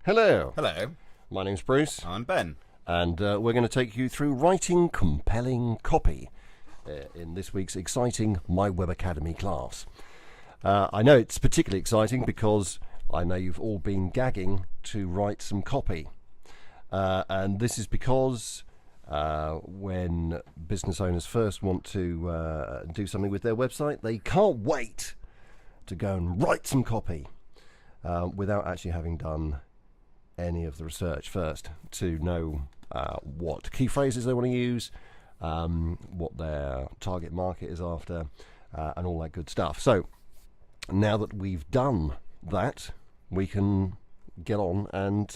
Hello, Hello, my name's Bruce, I'm Ben. and we're going to take you through writing compelling copy in this week's exciting My Web Academy class. I know it's particularly exciting because I know you've all been gagging to write some copy. And this is because when business owners first want to do something with their website, they can't wait to go and write some copy without actually having done any of the research first to know what key phrases they want to use, what their target market is after, and all that good stuff. So now that we've done that, we can get on and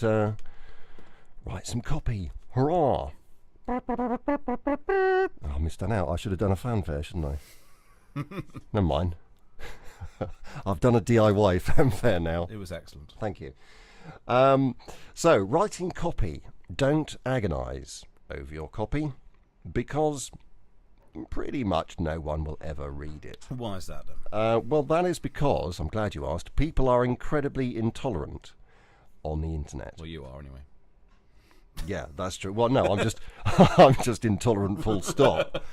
write some copy. Hurrah! Oh, I missed that out. I should have done a fanfare, shouldn't I? Never mind. I've done a DIY fanfare now. It was excellent. Thank you. So, writing copy. Don't agonise over your copy because pretty much no one will ever read it. Why is that then? Well, that is because, I'm glad you asked, people are incredibly intolerant on the internet. Well, you are anyway. Yeah, that's true. Well, no, I'm just intolerant, full stop.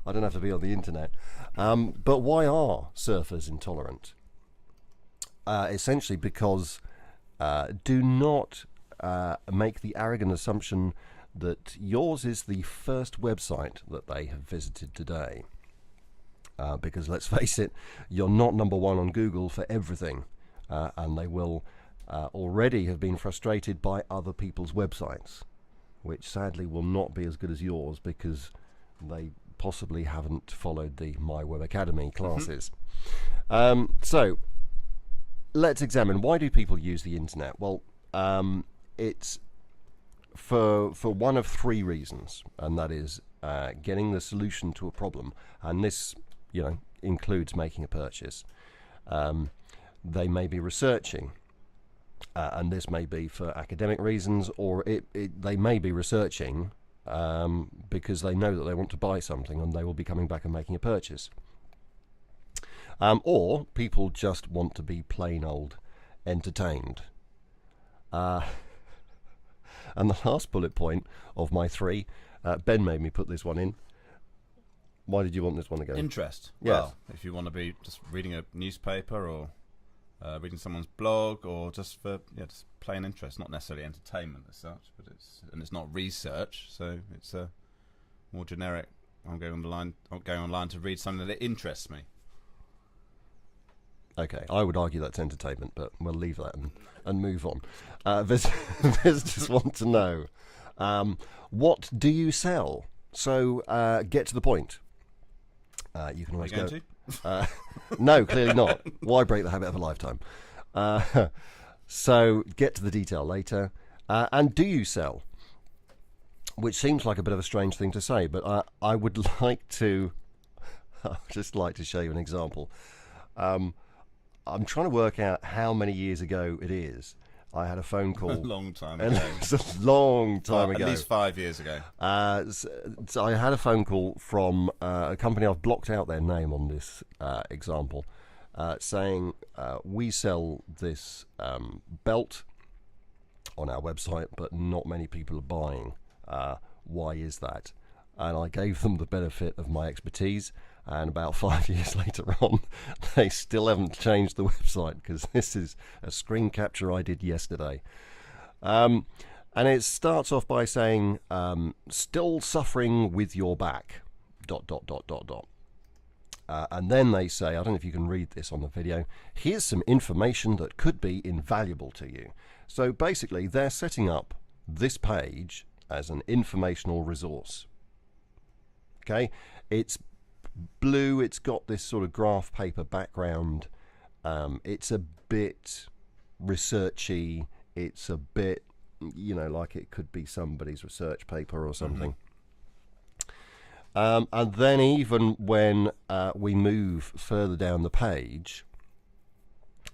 I don't have to be on the internet. But why are surfers intolerant? Essentially because do not make the arrogant assumption that yours is the first website that they have visited today. Because let's face it, you're not number one on Google for everything. And they will already have been frustrated by other people's websites, which sadly will not be as good as yours because they possibly haven't followed the My Web Academy classes. So let's examine, why do people use the internet? Well, it's for one of three reasons, and that is getting the solution to a problem, and this includes making a purchase. They may be researching, and this may be for academic reasons, or they may be researching because they know that they want to buy something and they will be coming back and making a purchase. Or people just want to be plain old entertained. And the last bullet point of my three, Ben made me put this one in. Why did you want this one to go? Interest. Yes. Well, if you want to be just reading a newspaper or reading someone's blog, or just for just plain interest, not necessarily entertainment as such, but it's not research, so it's a more generic. I'm going online to read something that interests me. Okay, I would argue that's entertainment, but we'll leave that and move on. Visitors want to know, what do you sell? So get to the point. You can always Are you go. going to? No, clearly not. Why break the habit of a lifetime? So get to the detail later. And do you sell? Which seems like a bit of a strange thing to say, but I would like to. I'd just like to show you an example. I'm trying to work out how many years ago it is. I had a phone call. A long time And ago. it's a long time ago. At least 5 years ago. So I had a phone call from a company. I've blocked out their name on this example, saying we sell this belt on our website, but not many people are buying. Why is that? And I gave them the benefit of my expertise, and about 5 years later on, they still haven't changed the website because this is a screen capture I did yesterday. And it starts off by saying, still suffering with your back, ... And then they say, I don't know if you can read this on the video, here's some information that could be invaluable to you. So basically, they're setting up this page as an informational resource. Okay, it's blue, it's got this sort of graph paper background, it's a bit researchy, it's a bit, like it could be somebody's research paper or something. And then even when we move further down the page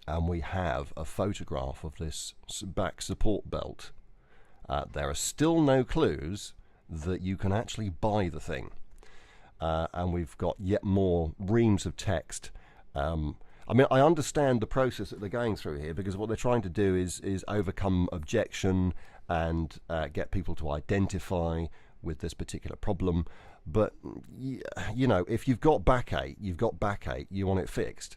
and we have a photograph of this back support belt, there are still no clues that you can actually buy the thing. And we've got yet more reams of text. I mean, I understand the process that they're going through here, because what they're trying to do is overcome objection and get people to identify with this particular problem. But you know, if you've got backache, you want it fixed.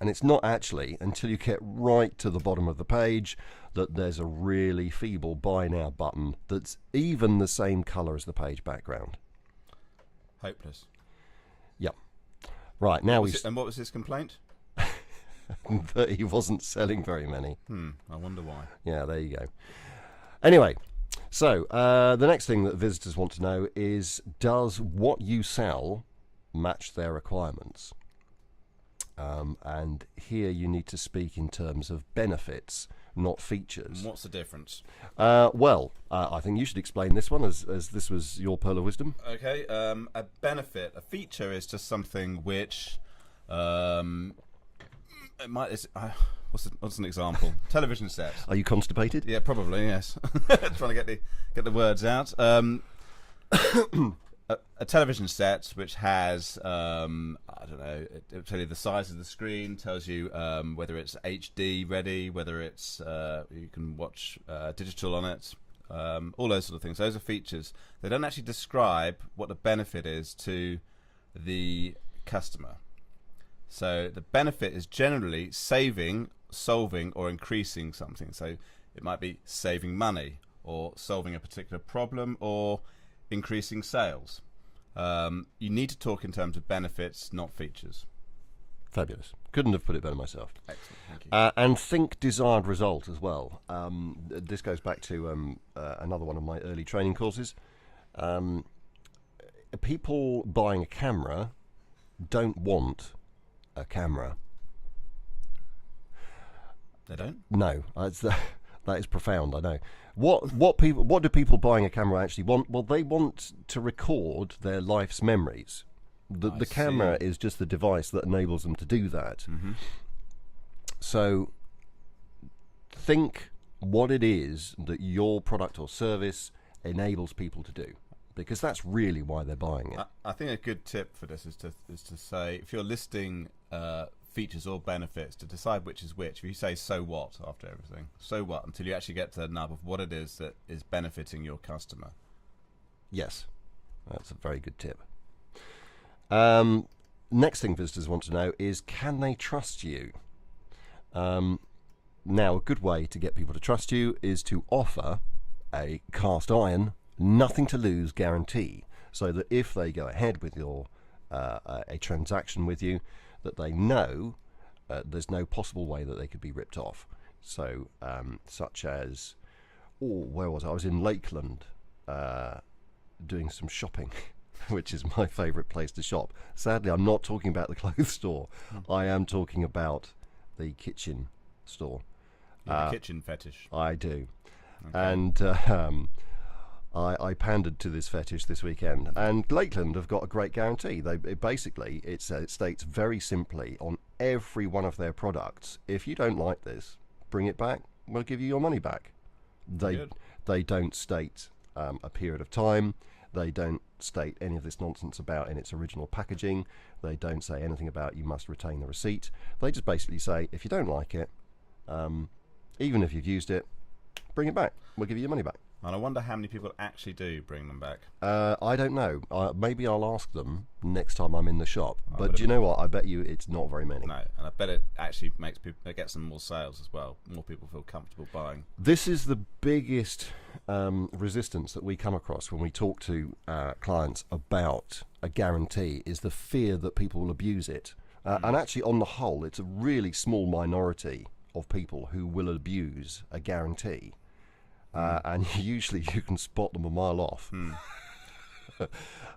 And it's not actually until you get right to the bottom of the page that there's a really feeble buy now button that's even the same color as the page background. Hopeless. Yep. Right, now And what was his complaint? that he wasn't selling very many. I wonder why. Yeah, there you go. Anyway, so the next thing that visitors want to know is, does what you sell match their requirements? And here you need to speak in terms of benefits, not features. And what's the difference? Well, I think you should explain this one, as this was your pearl of wisdom. Okay, a benefit, a feature is just something which it might. What's an example? Television sets. Are you constipated? Yeah, probably. Yes. Trying to get the words out. A television set which has I don't know. It'll tell you the size of the screen. Tells you whether it's HD ready, whether it's you can watch digital on it. All those sort of things. Those are features. They don't actually describe what the benefit is to the customer. So the benefit is generally saving, solving, or increasing something. So it might be saving money, or solving a particular problem, or increasing sales. You need to talk in terms of benefits, not features. Fabulous. Couldn't have put it better myself. Excellent. Thank you. And think desired result as well. This goes back to another one of my early training courses. People buying a camera don't want a camera. They don't? No, that is profound. I know. What do people buying a camera actually want? Well, they want to record their life's memories. The camera is just the device that enables them to do that. Mm-hmm. So think what it is that your product or service enables people to do, because that's really why they're buying it. I think a good tip for this is to say, if you're listing features or benefits, to decide which is which. If you say "so what" after everything, so what, until you actually get to the nub of what it is that is benefiting your customer. Yes, that's a very good tip. Next thing visitors want to know is, can they trust you? Now, a good way to get people to trust you is to offer a cast iron, nothing to lose guarantee, so that if they go ahead with your a transaction with you, that they know there's no possible way that they could be ripped off. So, such as, where was I? I was in Lakeland doing some shopping, which is my favourite place to shop. Sadly, I'm not talking about the clothes store. I am talking about the kitchen store. You have a kitchen fetish. I do. Okay. And I pandered to this fetish this weekend. And Lakeland have got a great guarantee. It states very simply on every one of their products, if you don't like this, bring it back, we'll give you your money back. They don't state a period of time. They don't state any of this nonsense about in its original packaging. They don't say anything about you must retain the receipt. They just basically say, if you don't like it, even if you've used it, bring it back. We'll give you your money back. And I wonder how many people actually do bring them back. I don't know. Maybe I'll ask them next time I'm in the shop. I But do you know what? I bet you it's not very many. No, and I bet it actually makes people, it gets them more sales as well. More people feel comfortable buying. This is the biggest resistance that we come across when we talk to clients about a guarantee, is the fear that people will abuse it. And actually, on the whole, it's a really small minority of people who will abuse a guarantee. And usually you can spot them a mile off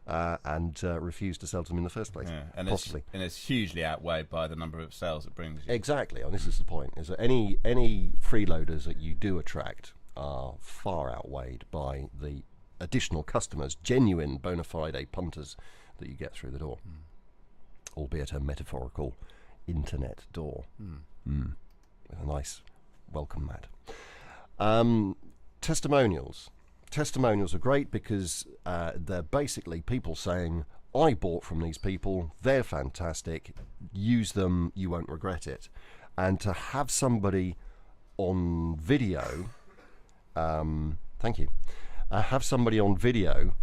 and refuse to sell to them in the first place. Yeah, and possibly. It's hugely outweighed by the number of sales it brings you. Exactly, and this is the point, is that any freeloaders that you do attract are far outweighed by the additional customers, genuine bona fide punters that you get through the door, albeit a metaphorical internet door with a nice welcome mat. Testimonials are great because they're basically people saying, I bought from these people. They're fantastic. Use them. You won't regret it. And to have somebody on video, thank you, have somebody on video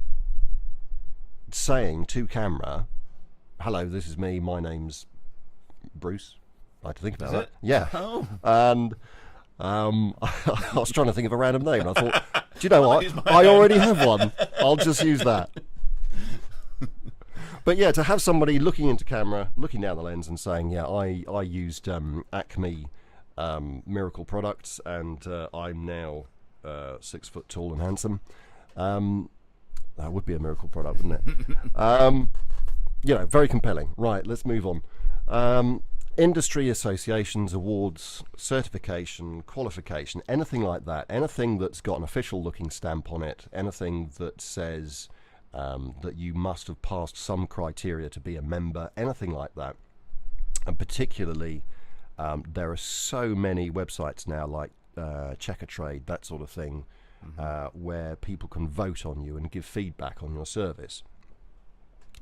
saying to camera, hello, this is me, my name's Bruce. I had to think about that. Yeah. Oh. And I was trying to think of a random name. And I thought, do you know what? I already have one. I'll just use that. But yeah, to have somebody looking into camera, looking down the lens and saying, yeah, I used Acme Miracle products, and I'm now 6 foot tall and handsome. That would be a miracle product, wouldn't it? You know, very compelling. Right, let's move on. Industry associations, awards, certification, qualification, anything like that, anything that's got an official looking stamp on it, anything that says that you must have passed some criteria to be a member, anything like that. And particularly, there are so many websites now like Checkatrade, that sort of thing, where people can vote on you and give feedback on your service.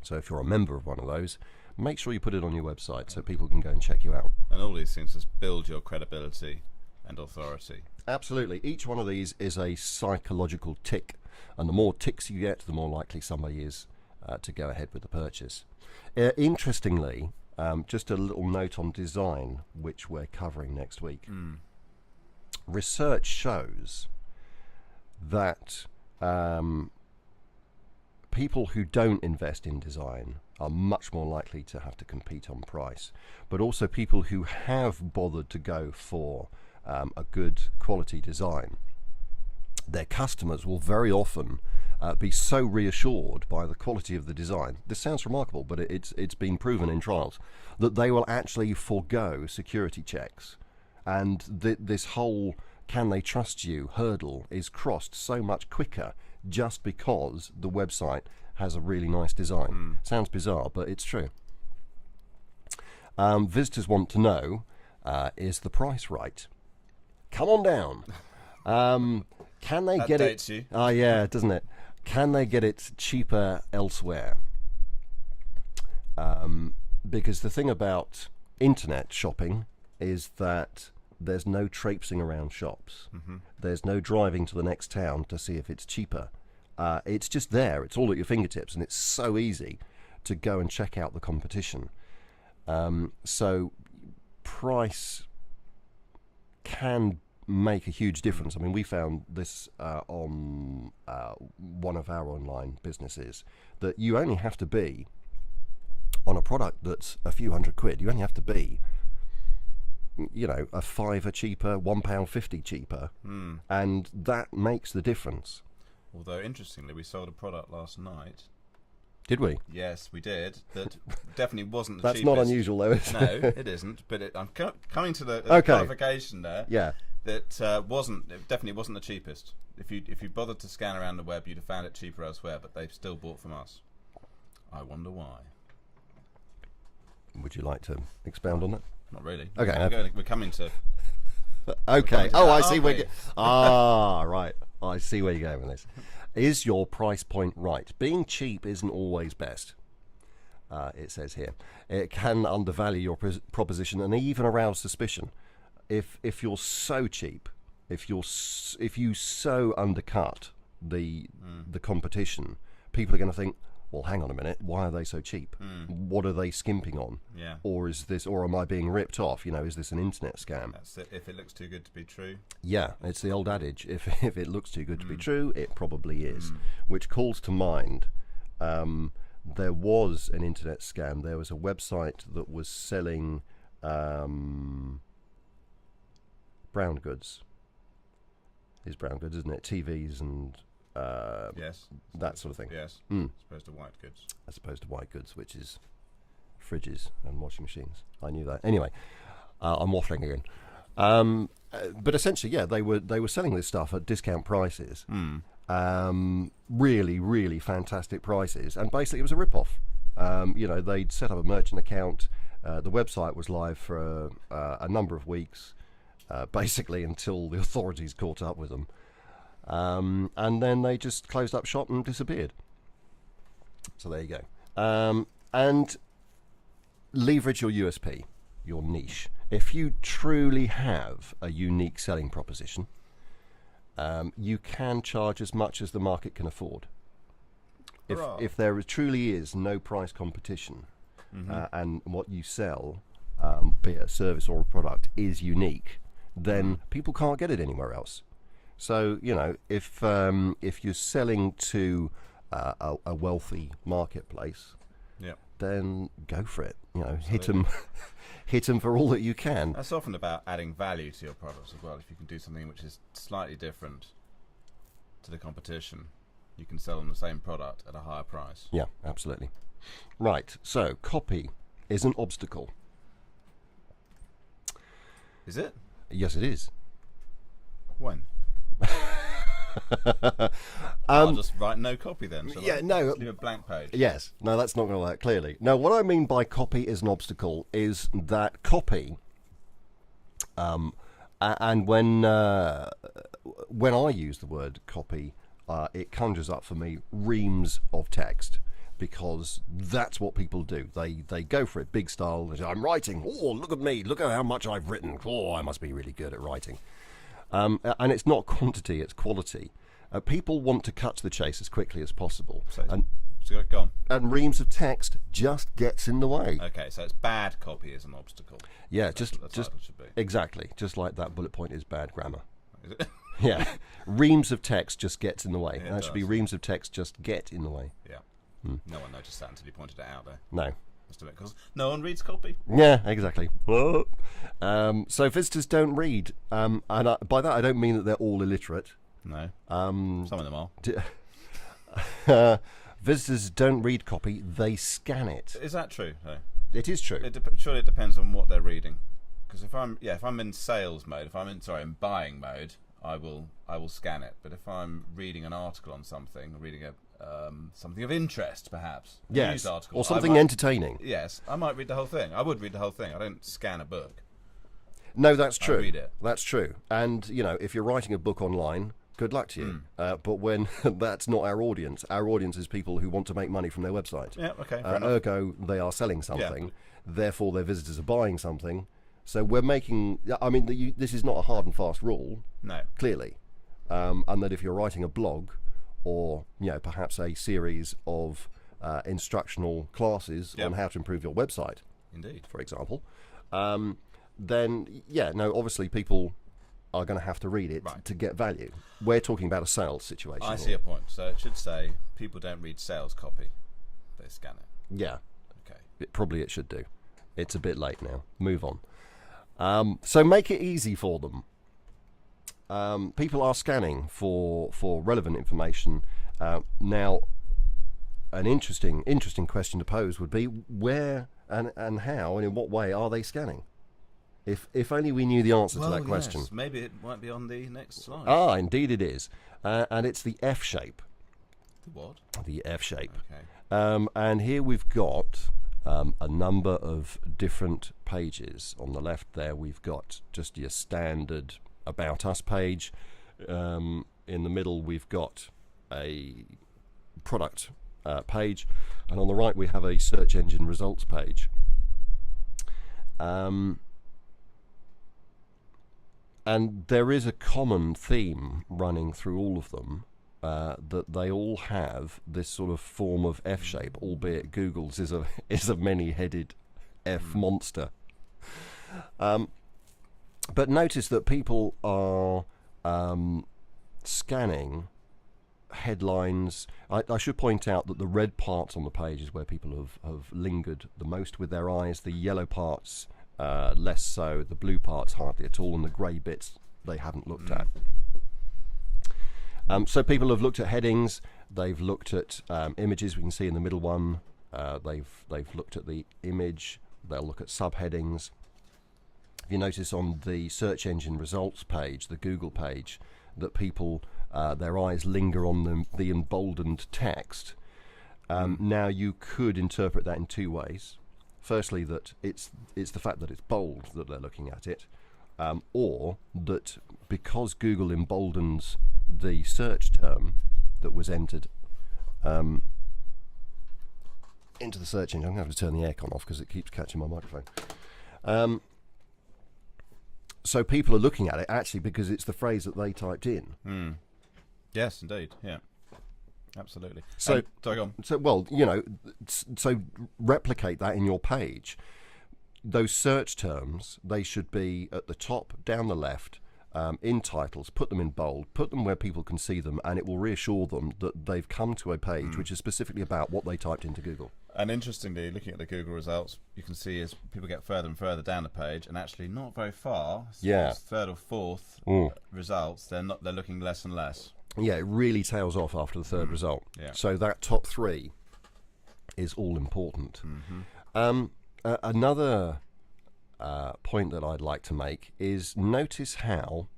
So if you're a member of one of those, make sure you put it on your website so people can go and check you out. And all these things just build your credibility and authority. Absolutely. Each one of these is a psychological tick, and the more ticks you get, the more likely somebody is to go ahead with the purchase. Interestingly, just a little note on design, which we're covering next week. Research shows that people who don't invest in design are much more likely to have to compete on price, but also people who have bothered to go for a good quality design, their customers will very often be so reassured by the quality of the design. This sounds remarkable, but it's been proven in trials that they will actually forego security checks, and this whole can they trust you hurdle is crossed so much quicker just because the website has a really nice design. Sounds bizarre, but it's true. Visitors want to know, is the price right? Come on down. Can they That get dates it? you. Oh yeah, doesn't it? Can they get it cheaper elsewhere? Because the thing about internet shopping is that there's no traipsing around shops. There's no driving to the next town to see if it's cheaper. It's just there. It's all at your fingertips, and it's so easy to go and check out the competition. So price can make a huge difference. I mean, we found this on one of our online businesses, that you only have to be on a product that's a few £100. You only have to be, you know, a £5 cheaper, £1.50 cheaper, and that makes the difference. Although, interestingly, we sold a product last night. Did we? Yes, we did. That definitely wasn't the That's cheapest. not unusual, though, is No, it? it isn't. But I'm coming to the Okay. qualification there. Yeah. That it definitely wasn't the cheapest. If you bothered to scan around the web, you'd have found it cheaper elsewhere. But they've still bought from us. I wonder why. Would you like to expound on that? Not really. Okay. We're coming to. Okay. Oh, I see aren't where. we? Right. I see where you're going with this. Is your price point right? Being cheap isn't always best. It says here, it can undervalue your proposition and even arouse suspicion. If you're so cheap, if you so undercut the competition, people are going to think, well, hang on a minute, why are they so cheap? What are they skimping on? Yeah. Or am I being ripped off? You know, is this an internet scam? That's it. If it looks too good to be true. Yeah, it's the old adage, if it looks too good to be true, it probably is. Which calls to mind, there was an internet scam. There was a website that was selling brown goods. Is brown goods, isn't it? TVs and Yes. that sort of thing. Yes. As opposed to white goods. As opposed to white goods, which is fridges and washing machines. I knew that. Anyway, I'm waffling again. But essentially, yeah, they were selling this stuff at discount prices. Really, really fantastic prices, and basically it was a rip-off. You know, they'd set up a merchant account. The website was live for a number of weeks, basically until the authorities caught up with them. And then they just closed up shop and disappeared. So there you go. And leverage your USP, your niche. If you truly have a unique selling proposition, you can charge as much as the market can afford. If there truly is no price competition, and what you sell, be it a service or a product, is unique, then people can't get it anywhere else. So, you know, if you're selling to a wealthy marketplace, then go for it. You know, hit them for all that you can. That's often about adding value to your products as well. If you can do something which is slightly different to the competition, you can sell them the same product at a higher price. Yeah, absolutely. Right, so copy is an obstacle. Is it? Yes, it is. When? I'll just write no copy then. Yeah, no. Just leave a blank page. Yes, no, that's not going to work, clearly. No, what I mean by copy is an obstacle is that copy, and when I use the word copy, it conjures up for me reams of text, because that's what people do. They go for it, big style. They say, I'm writing. Oh, look at me. Look at how much I've written. Oh, I must be really good at writing. And it's not quantity, it's quality. People want to cut to the chase as quickly as possible. So go on. And reams of text just gets in the way. Okay, so it's bad copy is an obstacle. Yeah, That's what the title should be. Exactly. Just like that bullet point is bad grammar. Is it? Yeah. Reams of text just gets in the way. Yeah, That should be reams of text just get in the way. Yeah. No one noticed that until you pointed it out there. No. Must have been because no one reads copy. Yeah, exactly. So visitors don't read, and by that I don't mean that they're all illiterate. No. Some of them are. Visitors don't read copy; they scan it. Is that true? No. It is true. Surely it depends on what they're reading. Because if I'm in sales mode, if I'm in buying mode, I will scan it. But if I'm reading an article on something, or reading something of interest, perhaps, yes, a news article, or something entertaining. Yes, I might read the whole thing. I would read the whole thing. I don't scan a book. No, that's true. I read it. That's true. And you know, if you're writing a book online, good luck to you. But when that's not our audience is people who want to make money from their website. Yeah, okay. Ergo, they are selling something. Therefore, their visitors are buying something. So we're making. I mean, this is not a hard and fast rule. No. Clearly, and that if you're writing a blog, or perhaps a series of instructional classes on how to improve your website, indeed, for example, then obviously people are going to have to read it to get value. We're talking about a sales situation. I see a point. So it should say people don't read sales copy; they scan it. Yeah. Okay. It should do. It's a bit late now. Move on. So make it easy for them. People are scanning for relevant information. Now, an interesting question to pose would be where and how and in what way are they scanning? If only we knew the answer to that question. Yes. Maybe it might be on the next slide. Ah, indeed it is. And it's the F shape. The what? The F shape. Okay. And here we've got a number of different pages. On the left there we've got just your standard About Us page. In the middle we've got a product page, and on the right we have a search engine results page. And there is a common theme running through all of them, that they all have this sort of form of F shape, albeit Google's is a many-headed F monster. But notice that people are scanning headlines. I should point out that the red parts on the page is where people have lingered the most with their eyes. The yellow parts less so, the blue parts hardly at all, and the grey bits they haven't looked at. So people have looked at headings, they've looked at images. We can see in the middle one, they've looked at the image, they'll look at subheadings. If you notice on the search engine results page, the Google page, that people, their eyes linger on the emboldened text. Now you could interpret that in two ways. Firstly, that it's the fact that it's bold that they're looking at it, or that because Google emboldens the search term that was entered, into the search engine. I'm going to have to turn the aircon off because it keeps catching my microphone. So people are looking at it actually because it's the phrase that they typed in. Yes, indeed. Yeah, absolutely. So, sorry, go on. So, well, you know, so replicate that in your page. Those search terms, they should be at the top, down the left, in titles. Put them in bold. Put them where people can see them, and it will reassure them that they've come to a page which is specifically about what they typed into Google. And interestingly, looking at the Google results, you can see as people get further and further down the page, and actually not very far. Yeah. Third or fourth results, they're looking less and less. Yeah, it really tails off after the third result. Yeah. So that top three is all important. Another point that I'd like to make is notice how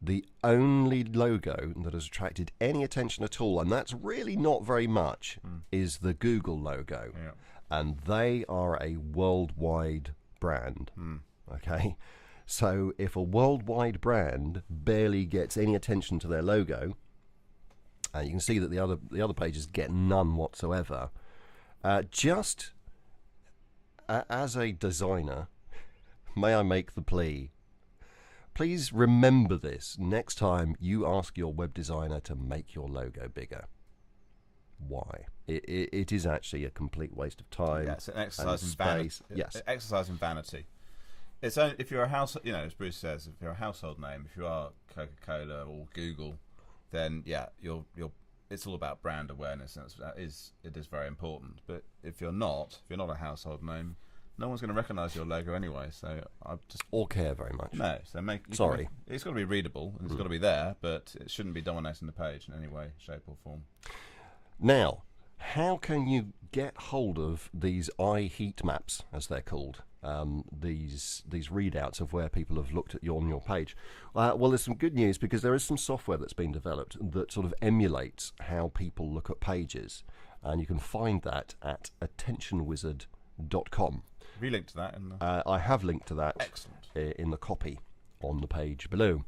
the only logo that has attracted any attention at all, and that's really not very much, is the Google logo. Yeah. And they are a worldwide brand. Okay? So if a worldwide brand barely gets any attention to their logo, and you can see that the other pages get none whatsoever, just as a designer, may I make the plea, please remember this next time you ask your web designer to make your logo bigger. Why? It is actually a complete waste of time. Yeah, it's an exercise in space. vanity. Yes. Exercise in vanity. It's only, if you're a house, you know, as Bruce says, if you're a household name, if you are Coca-Cola or Google, then yeah, you're. It's all about brand awareness, and it is very important. But if you're not a household name, no one's going to recognise your logo anyway. So I just Or care very much. no. So Sorry. It's got to be readable and it's got to be there, but it shouldn't be dominating the page in any way, shape, or form. Now, how can you get hold of these heat maps, as they're called? These readouts of where people have looked at on your page. Well, there's some good news because there is some software that's been developed that sort of emulates how people look at pages, and you can find that at attentionwizard.com. Have you linked to that? In the... I have linked to that. Excellent. In the copy on the page below.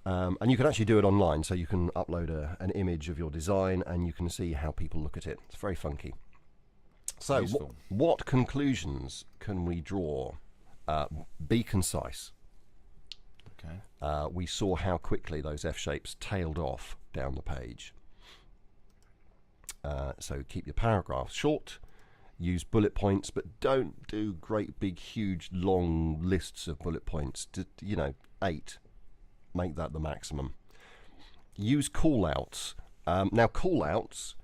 And you can actually do it online, so you can upload an image of your design and you can see how people look at it. It's very funky. So, what conclusions can we draw? Be concise. Okay. We saw how quickly those F shapes tailed off down the page. So keep your paragraphs short. Use bullet points, but don't do great big huge long lists of bullet points. 8. Make that the maximum. Use call-outs. Now call-outs,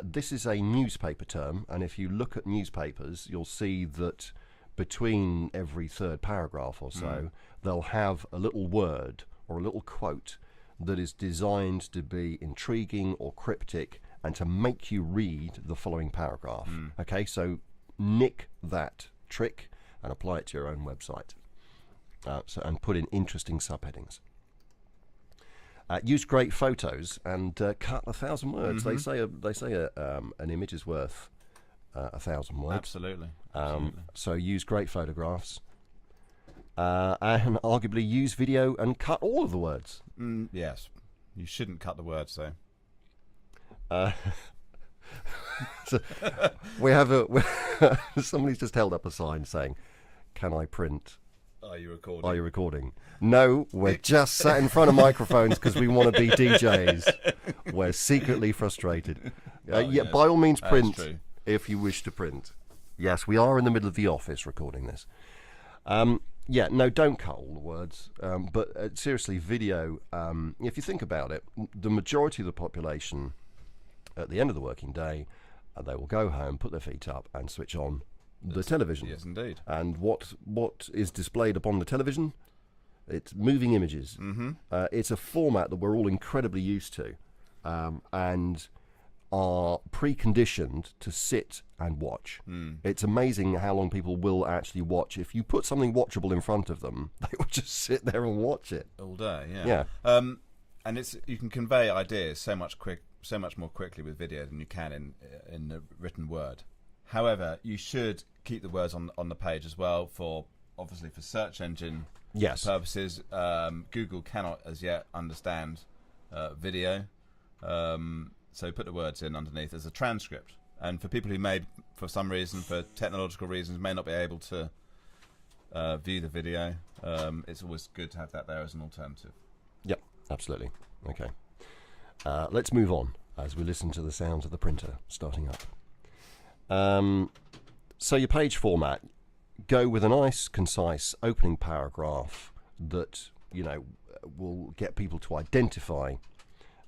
this is a newspaper term, and if you look at newspapers you'll see that between every third paragraph or so they'll have a little word or a little quote that is designed to be intriguing or cryptic and to make you read the following paragraph. Okay, so nick that trick and apply it to your own website. And put in interesting subheadings. Use great photos and cut 1,000 words. They say an image is worth 1,000 words. Absolutely. So use great photographs, and arguably use video and cut all of the words. Yes, you shouldn't cut the words though. So we have somebody's just held up a sign saying, "Can I print? Are you recording? Are you recording?" No, we're just sat in front of microphones because we want to be DJs. We're secretly frustrated. Yes. By all means, print true. if you wish to print. Yes, we are in the middle of the office recording this. No, don't cut all the words. But seriously, video, if you think about it, the majority of the population at the end of the working day, they will go home, put their feet up and switch on the television. Yes, indeed. And what is displayed upon the television? It's moving images. It's a format that we're all incredibly used to, and are preconditioned to sit and watch. It's amazing how long people will actually watch. If you put something watchable in front of them, they will just sit there and watch it all day. Yeah. And you can convey ideas so much more quickly with video than you can in the written word. However, you should keep the words on the page as well for search engine purposes. Google cannot as yet understand video. so put the words in underneath as a transcript. And for people who may, for some reason, for technological reasons, may not be able to view the video, it's always good to have that there as an alternative. Yep, absolutely. Okay. Let's move on as we listen to the sounds of the printer starting up. So your page format, go with a nice, concise opening paragraph that, you know, will get people to identify,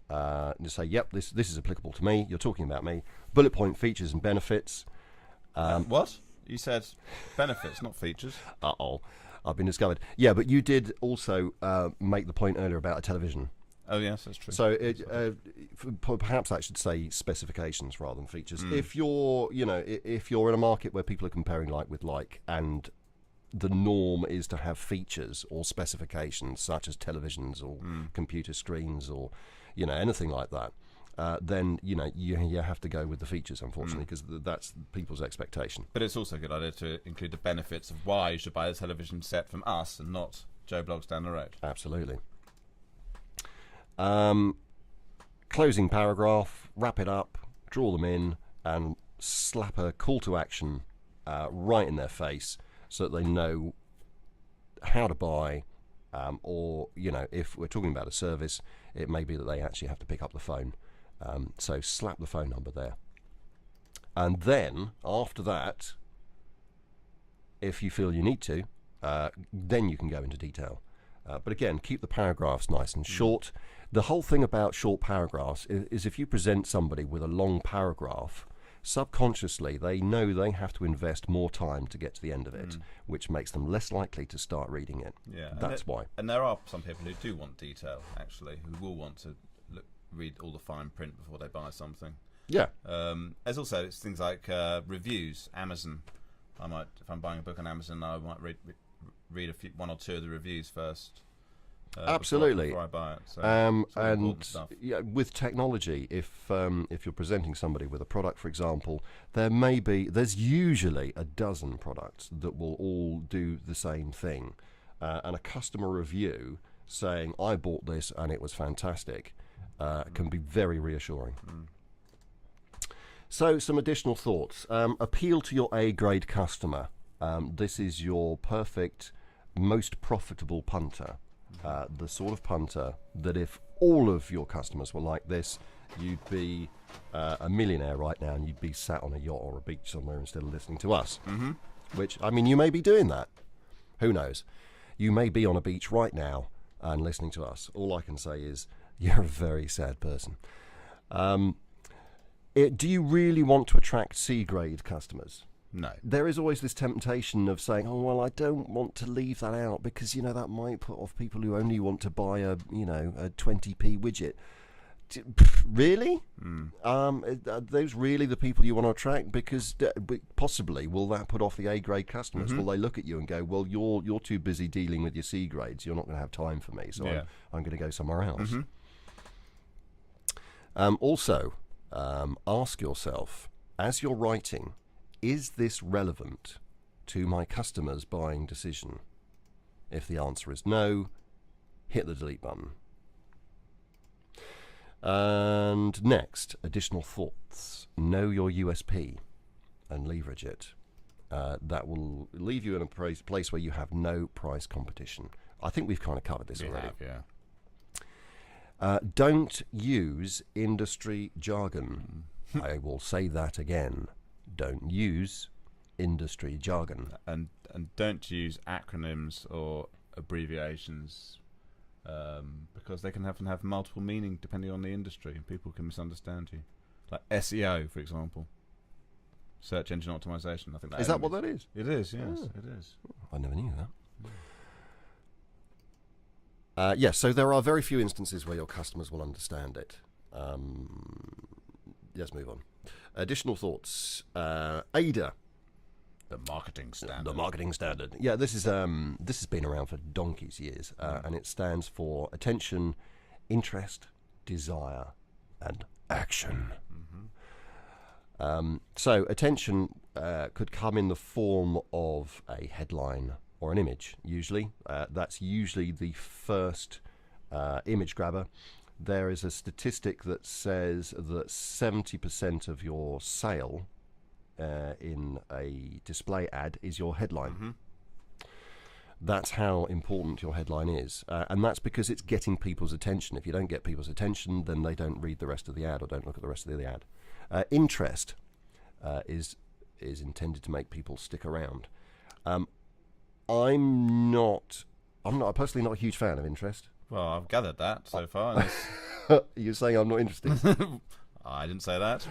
to say, yep, this is applicable to me, you're talking about me. Bullet point features and benefits. What? You said benefits, not features. Uh-oh, I've been discovered. Yeah, but you did also make the point earlier about a television. Oh, yes, that's true. So perhaps I should say specifications rather than features. If you're, you know, if you're in a market where people are comparing like with like, and the norm is to have features or specifications such as televisions or computer screens or, you know, anything like that, then, you know, you have to go with the features, unfortunately, because that's people's expectation. But it's also a good idea to include the benefits of why you should buy a television set from us and not Joe Blogs down the road. Absolutely. Closing paragraph, wrap it up, draw them in, and slap a call to action right in their face so that they know how to buy, or, you know, if we're talking about a service, it may be that they actually have to pick up the phone. So slap the phone number there. And then, after that, if you feel you need to, then you can go into detail. But again, keep the paragraphs nice and short. The whole thing about short paragraphs is if you present somebody with a long paragraph, subconsciously they know they have to invest more time to get to the end of it, which makes them less likely to start reading it. Yeah, that's why. And there are some people who do want detail, actually, who will want to read all the fine print before they buy something. Yeah. There's also things like reviews. Amazon. I might, if I'm buying a book on Amazon, I might read one or two of the reviews first. Absolutely. Before I buy it. So and yeah, with technology, if you're presenting somebody with a product, for example, there's usually a dozen products that will all do the same thing, and a customer review saying I bought this and it was fantastic can be very reassuring. So some additional thoughts. Appeal to your A-grade customer. This is your perfect, most profitable punter. The sort of punter that if all of your customers were like this, you'd be a millionaire right now and you'd be sat on a yacht or a beach somewhere instead of listening to us. Which, I mean, you may be doing that. Who knows? You may be on a beach right now and listening to us. All I can say is you're a very sad person. Do you really want to attract C-grade customers? No. There is always this temptation of saying, oh, well, I don't want to leave that out because, you know, that might put off people who only want to buy a 20p widget. Really? Are those really the people you want to attract? Because possibly will that put off the A-grade customers? Will they look at you and go, well, you're too busy dealing with your C grades. You're not going to have time for me, so I'm going to go somewhere else. Also, ask yourself, as you're writing, is this relevant to my customer's buying decision? If the answer is no, hit the delete button. And next, additional thoughts. Know your USP and leverage it. That will leave you in a place where you have no price competition. I think we've kind of covered this already. Don't use industry jargon. I will say that again. Don't use industry jargon. And don't use acronyms or abbreviations because they can have multiple meaning depending on the industry, and people can misunderstand you. Like SEO, for example. Search engine optimization. I think is that what that is? It is, yes. It is. I never knew that. Yes, so there are very few instances where your customers will understand it. Let's move on. Additional thoughts. AIDA. The marketing standard. The marketing standard. Yeah, this has been around for donkey's years, and it stands for attention, interest, desire, and action. So attention could come in the form of a headline or an image, usually. That's usually the first image grabber there is a statistic that says that 70% of your sale in a display ad is your headline. That's how important your headline is. And that's because it's getting people's attention. If you don't get people's attention, then they don't read the rest of the ad or don't look at the rest of the ad. Interest is intended to make people stick around. I'm personally not a huge fan of interest. Well, I've gathered that so far. You're saying I'm not interested? I didn't say that.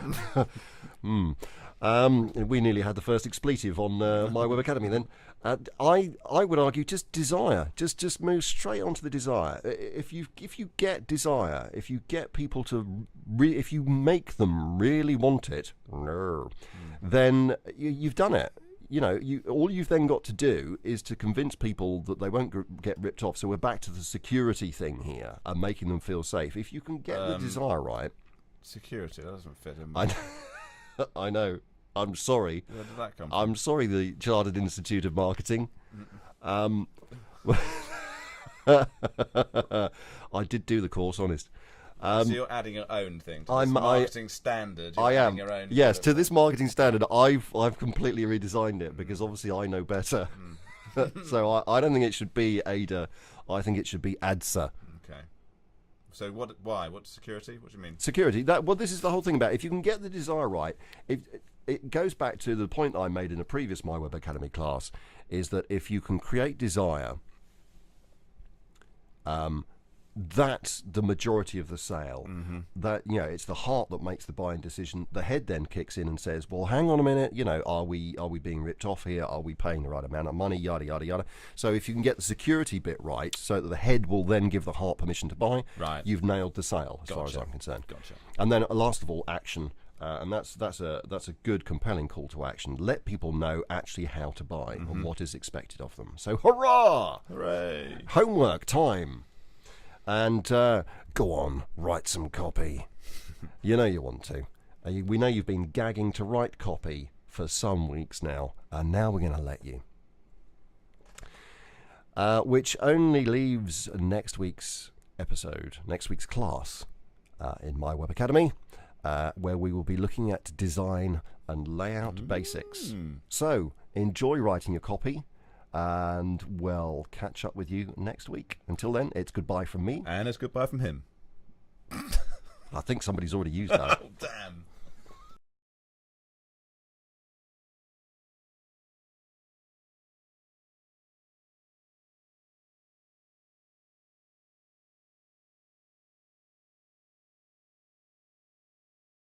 We nearly had the first expletive on My Web Academy then. I would argue just desire. Just move straight onto the desire. If you get desire, if you get people to if you make them really want it, then you've done it. All you've then got to do is to convince people that they won't get ripped off. So we're back to the security thing here and making them feel safe. If you can get the desire right. Security, that doesn't fit in. I know. I'm sorry. Where did that come from? I'm sorry, the Chartered Institute of Marketing. I did do the course, honest. So you're adding your own thing to this marketing standard. I am. Your own yes, to this marketing standard, I've completely redesigned it because obviously I know better. So I don't think it should be ADA. I think it should be ADSA. Okay. So why? What's security? What do you mean? Security. This is the whole thing about it. If you can get the desire right, it goes back to the point I made in a previous My Web Academy class, is that if you can create desire, that's the majority of the sale. That it's the heart that makes the buying decision. The head then kicks in and says, well, hang on a minute, are we being ripped off here? Are we paying the right amount of money? Yada yada yada. So if you can get the security bit right, so that the head will then give the heart permission to buy, right, you've nailed the sale as far as I'm concerned. Gotcha. And then last of all, action. And that's a good, compelling call to action. Let people know actually how to buy and what is expected of them. So hurrah! Hooray! Homework time. And go on, write some copy. You know you want to. We know you've been gagging to write copy for some weeks now, and now we're going to let you. Which only leaves next week's episode, next week's class in My Web Academy, where we will be looking at design and layout basics. So enjoy writing your copy. And we'll catch up with you next week. Until then, it's goodbye from me. And it's goodbye from him. I think somebody's already used that. Oh, damn.